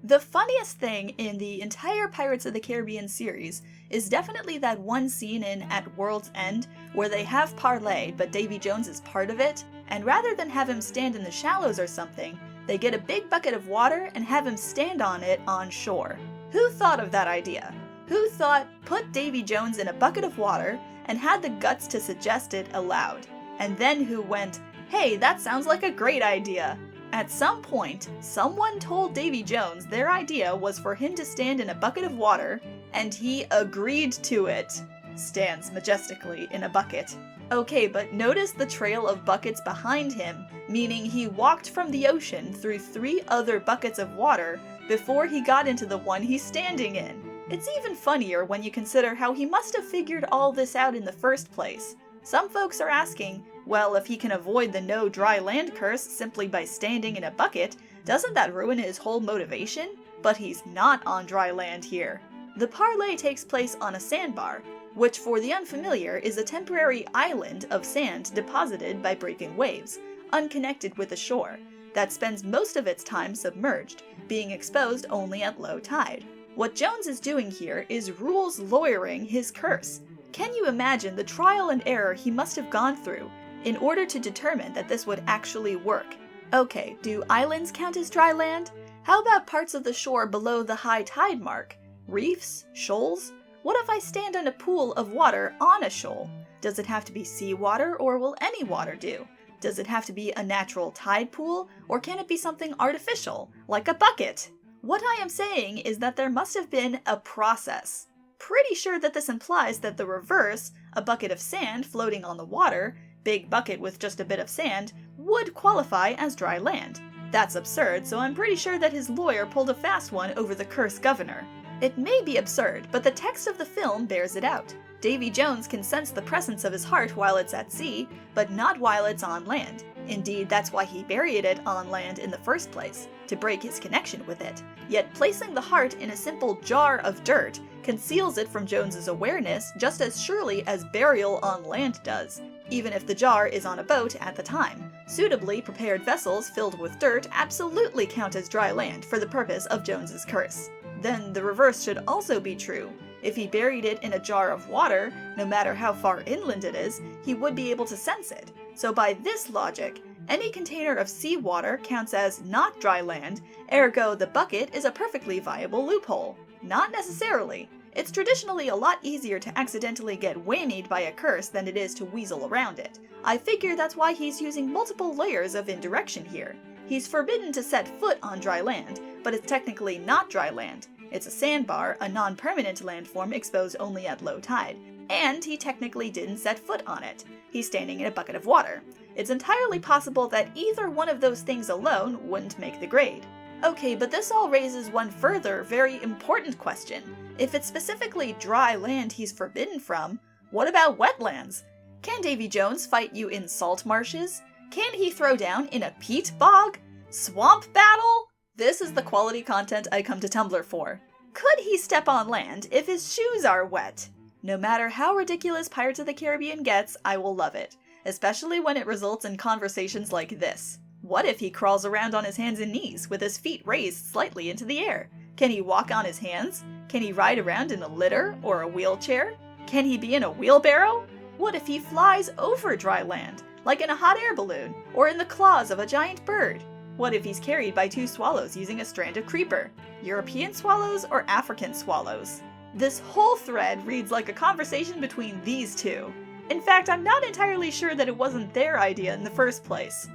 The funniest thing in the entire Pirates of the Caribbean series is definitely that one scene in At World's End where they have parlay, but Davy Jones is part of it, and rather than have him stand in the shallows or something, they get a big bucket of water and have him stand on it on shore. Who thought of that idea? Who thought, put Davy Jones in a bucket of water and had the guts to suggest it aloud? And then who went, hey, that sounds like a great idea. At some point, someone told Davy Jones their idea was for him to stand in a bucket of water, and he agreed to it. Stands majestically in a bucket. Okay, but notice the trail of buckets behind him, meaning he walked from the ocean through 3 other buckets of water before he got into the one he's standing in. It's even funnier when you consider how he must have figured all this out in the first place. Some folks are asking, well, if he can avoid the no dry land curse simply by standing in a bucket, doesn't that ruin his whole motivation? But he's not on dry land here. The parlay takes place on a sandbar, which for the unfamiliar is a temporary island of sand deposited by breaking waves, unconnected with the shore, that spends most of its time submerged, being exposed only at low tide. What Jones is doing here is rules lawyering his curse. Can you imagine the trial and error he must have gone through in order to determine that this would actually work? Okay, do islands count as dry land? How about parts of the shore below the high tide mark? Reefs? Shoals? What if I stand in a pool of water on a shoal? Does it have to be seawater, or will any water do? Does it have to be a natural tide pool, or can it be something artificial, like a bucket? What I am saying is that there must have been a process. Pretty sure that this implies that the reverse, a bucket of sand floating on the water, big bucket with just a bit of sand, would qualify as dry land. That's absurd, so I'm pretty sure that his lawyer pulled a fast one over the curse governor. It may be absurd, but the text of the film bears it out. Davy Jones can sense the presence of his heart while it's at sea, but not while it's on land. Indeed, that's why he buried it on land in the first place, to break his connection with it. Yet placing the heart in a simple jar of dirt conceals it from Jones's awareness just as surely as burial on land does, even if the jar is on a boat at the time. Suitably prepared vessels filled with dirt absolutely count as dry land for the purpose of Jones's curse. Then the reverse should also be true. If he buried it in a jar of water, no matter how far inland it is, he would be able to sense it. So by this logic, any container of seawater counts as not dry land, ergo the bucket is a perfectly viable loophole. Not necessarily. It's traditionally a lot easier to accidentally get whammied by a curse than it is to weasel around it. I figure that's why he's using multiple layers of indirection here. He's forbidden to set foot on dry land, but it's technically not dry land. It's a sandbar, a non-permanent landform exposed only at low tide. And he technically didn't set foot on it. He's standing in a bucket of water. It's entirely possible that either one of those things alone wouldn't make the grade. Okay, but this all raises one further, very important question. If it's specifically dry land he's forbidden from, what about wetlands? Can Davy Jones fight you in salt marshes? Can he throw down in a peat bog? Swamp battle? This is the quality content I come to Tumblr for. Could he step on land if his shoes are wet? No matter how ridiculous Pirates of the Caribbean gets, I will love it, especially when it results in conversations like this. What if he crawls around on his hands and knees with his feet raised slightly into the air? Can he walk on his hands? Can he ride around in a litter or a wheelchair? Can he be in a wheelbarrow? What if he flies over dry land, like in a hot air balloon, or in the claws of a giant bird? What if he's carried by 2 swallows using a strand of creeper? European swallows or African swallows? This whole thread reads like a conversation between these two. In fact, I'm not entirely sure that it wasn't their idea in the first place.